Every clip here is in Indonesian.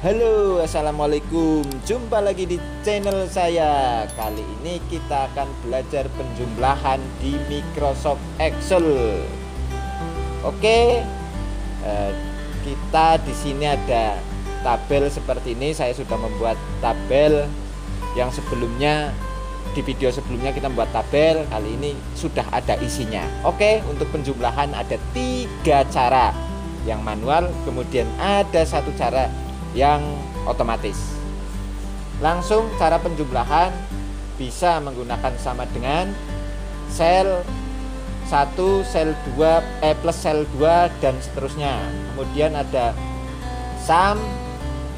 Halo, assalamualaikum. Jumpa lagi di channel saya. Kali ini kita akan belajar penjumlahan di Microsoft Excel. Oke, kita di sini ada tabel seperti ini. Saya sudah membuat tabel yang sebelumnya. Di video sebelumnya kita membuat tabel. Kali ini sudah ada isinya. Oke, untuk penjumlahan ada 3 cara. Yang manual, kemudian ada 1 cara yang otomatis. Langsung cara penjumlahan bisa menggunakan sama dengan sel 1, sel 2, plus sel 2 dan seterusnya. Kemudian ada sum,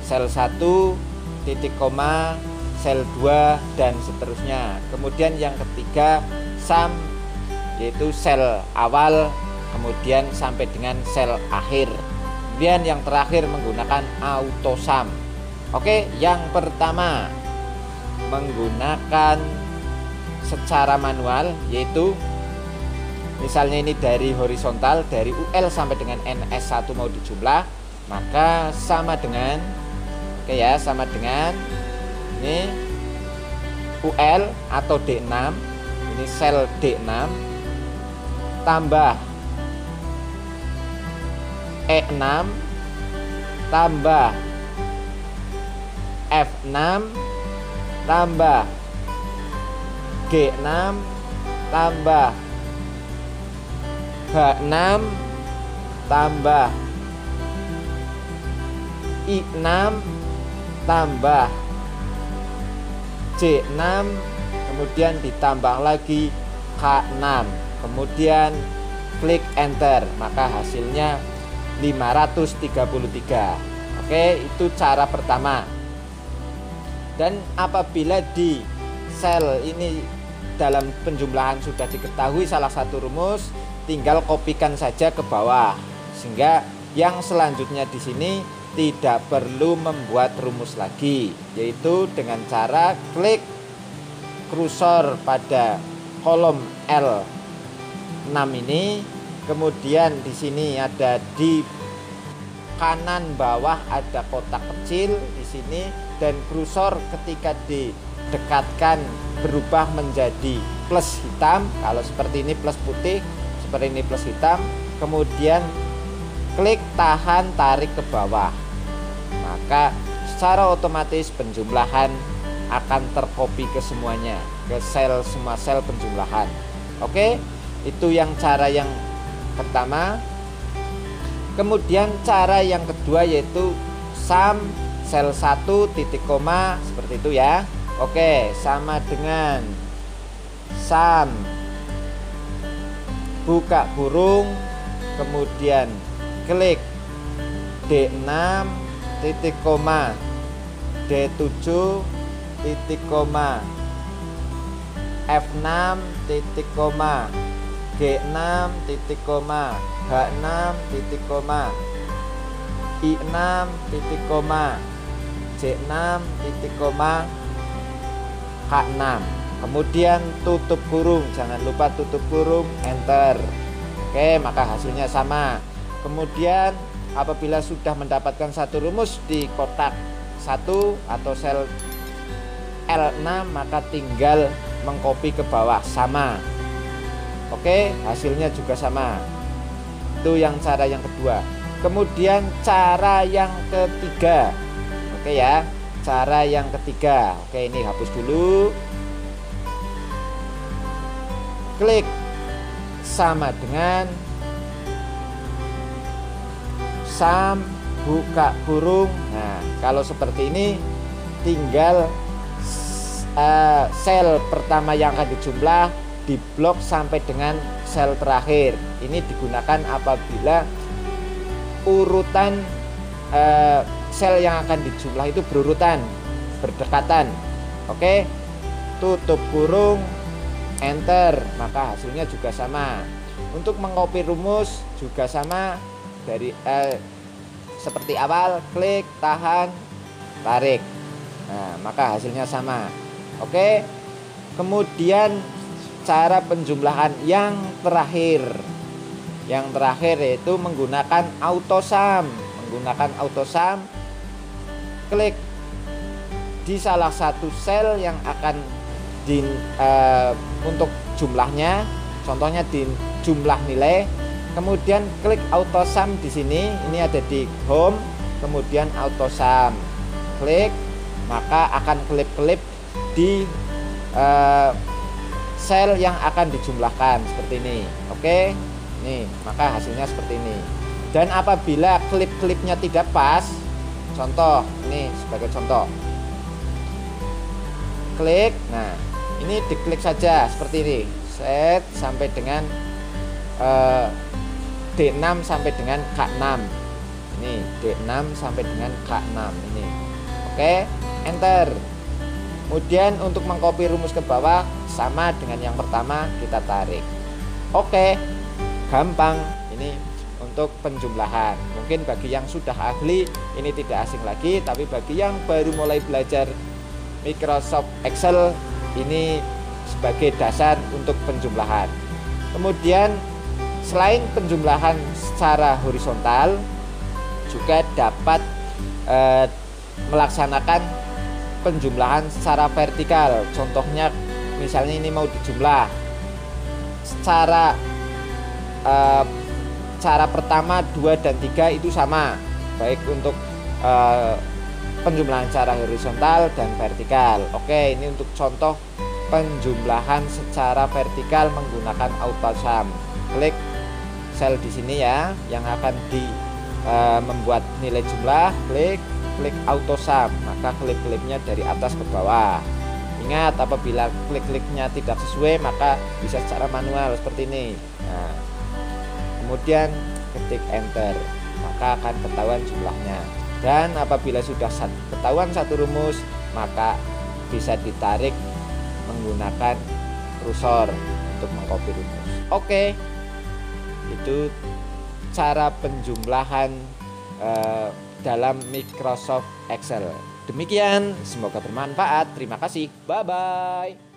sel 1, titik koma, sel 2 dan seterusnya. Kemudian yang ketiga sum, yaitu sel awal kemudian sampai dengan sel akhir. Kemudian yang terakhir menggunakan auto sum. Oke, yang pertama menggunakan secara manual, yaitu misalnya ini dari horizontal, dari UL sampai dengan NS1 mau dijumlah, maka sama dengan, oke ya, sama dengan ini UL atau D6, ini sel D6 tambah E6 tambah F6 tambah G6 tambah H6 tambah I6 tambah J6, kemudian ditambah lagi K6, kemudian klik enter, maka hasilnya 533. Oke, itu cara pertama. Dan apabila di sel ini dalam penjumlahan sudah diketahui salah satu rumus, tinggal kopikan saja ke bawah, sehingga yang selanjutnya di sini tidak perlu membuat rumus lagi, yaitu dengan cara klik kursor pada kolom L6 ini. Kemudian di sini ada di kanan bawah ada kotak kecil di sini, dan kursor ketika didekatkan berubah menjadi plus hitam. Kalau seperti ini plus putih, seperti ini plus hitam. Kemudian klik tahan tarik ke bawah, maka secara otomatis penjumlahan akan tercopy ke semuanya, ke semua sel penjumlahan. Oke, itu yang cara yang pertama. Kemudian cara yang kedua yaitu sum sel 1 titik koma, seperti itu ya. Oke, sama dengan sum buka kurung, kemudian klik D6 titik koma, D7 titik koma, F6 titik koma, G6 titik koma, H6 titik koma, I6 titik koma, J6 titik koma, H6. Kemudian tutup kurung, jangan lupa tutup kurung, enter. Oke, maka hasilnya sama. Kemudian apabila sudah mendapatkan satu rumus di kotak 1 atau sel L6, maka tinggal mengcopy ke bawah, sama. Oke, hasilnya juga sama. Itu yang cara yang kedua. Kemudian cara yang ketiga. Oke ya, cara yang ketiga. Oke, ini hapus dulu. Klik sama dengan sum buka kurung. Nah, kalau seperti ini tinggal sel pertama yang akan dijumlah diblok sampai dengan sel terakhir. Ini digunakan apabila urutan sel yang akan dijumlah itu berurutan, berdekatan. Oke, tutup kurung, enter, maka hasilnya juga sama. Untuk mengcopy rumus juga sama, dari seperti awal, klik, tahan, tarik. Nah, maka hasilnya sama. Oke, kemudian cara penjumlahan yang terakhir. Yang terakhir yaitu menggunakan AutoSum. Menggunakan AutoSum, klik di salah satu sel yang akan untuk jumlahnya, contohnya di jumlah nilai, kemudian klik AutoSum di sini. Ini ada di home, kemudian AutoSum, klik, maka akan kelip-kelip di sel yang akan dijumlahkan seperti ini. Oke, nih, maka hasilnya seperti ini. Dan apabila klip-klipnya tidak pas, contoh ini sebagai contoh, klik, nah ini diklik saja seperti ini, set sampai dengan D6 sampai dengan K6, ini D6 sampai dengan K6 ini. Oke, enter. Kemudian untuk mengcopy rumus ke bawah sama dengan yang pertama, kita tarik. Oke, gampang ini untuk penjumlahan. Mungkin bagi yang sudah ahli ini tidak asing lagi, tapi bagi yang baru mulai belajar Microsoft Excel ini sebagai dasar untuk penjumlahan. Kemudian selain penjumlahan secara horizontal, juga dapat melaksanakan penjumlahan secara vertikal. Contohnya misalnya ini mau dijumlah secara cara pertama 2 dan 3 itu sama, baik untuk penjumlahan secara horizontal dan vertikal. Oke, ini untuk contoh penjumlahan secara vertikal menggunakan AutoSum. Klik sel di sini ya, yang akan membuat nilai jumlah, klik AutoSum, maka klik-kliknya dari atas ke bawah. Ingat, apabila klik-kliknya tidak sesuai, maka bisa secara manual seperti ini. Nah, kemudian ketik enter, maka akan ketahuan jumlahnya. Dan apabila sudah ketahuan satu rumus, maka bisa ditarik menggunakan kursor untuk mengcopy rumus. Oke, itu cara penjumlahan dalam Microsoft Excel. Demikian, semoga bermanfaat. Terima kasih. Bye bye.